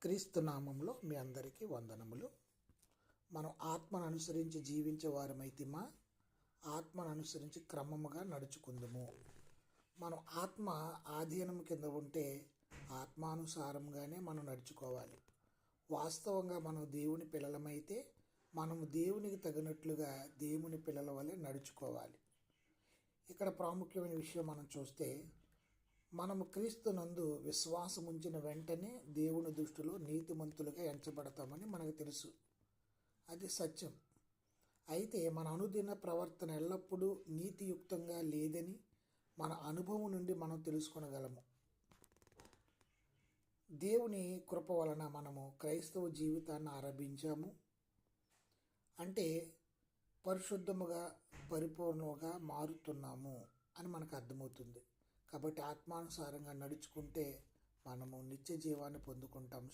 క్రీస్తు నామంలో మీ అందరికీ వందనములు. మనం ఆత్మను అనుసరించి జీవించే వారమైతిమా, ఆత్మను అనుసరించి క్రమముగా నడుచుకుందుము. మనం ఆత్మ ఆధీనం కింద ఉంటే ఆత్మానుసారంగానే మనం నడుచుకోవాలి. వాస్తవంగా మనం దేవుని పిల్లలమైతే మనము దేవునికి తగినట్లుగా దేవుని పిల్లల వలె నడుచుకోవాలి. ఇక్కడ ప్రాముఖ్యమైన విషయం మనం చూస్తే, మనము క్రీస్తునందు విశ్వాసం ఉంచిన వెంటనే దేవుని దృష్టిలో నీతిమంతులుగా ఎంచబడతామని మనకు తెలుసు. అది సత్యం. అయితే మన అనుదిన ప్రవర్తన ఎల్లప్పుడూ నీతియుక్తంగా లేదని మన అనుభవం నుండి మనం తెలుసుకొనగలము. దేవుని కృప వలన మనము క్రైస్తవ జీవితాన్ని ఆరంభించాము అంటే పరిశుద్ధముగా పరిపూర్ణంగా మారుతున్నాము అని మనకు అర్థమవుతుంది. కాబట్టి ఆత్మానుసారంగా నడుచుకుంటే మనము నిత్య జీవాన్ని పొందుకుంటాము.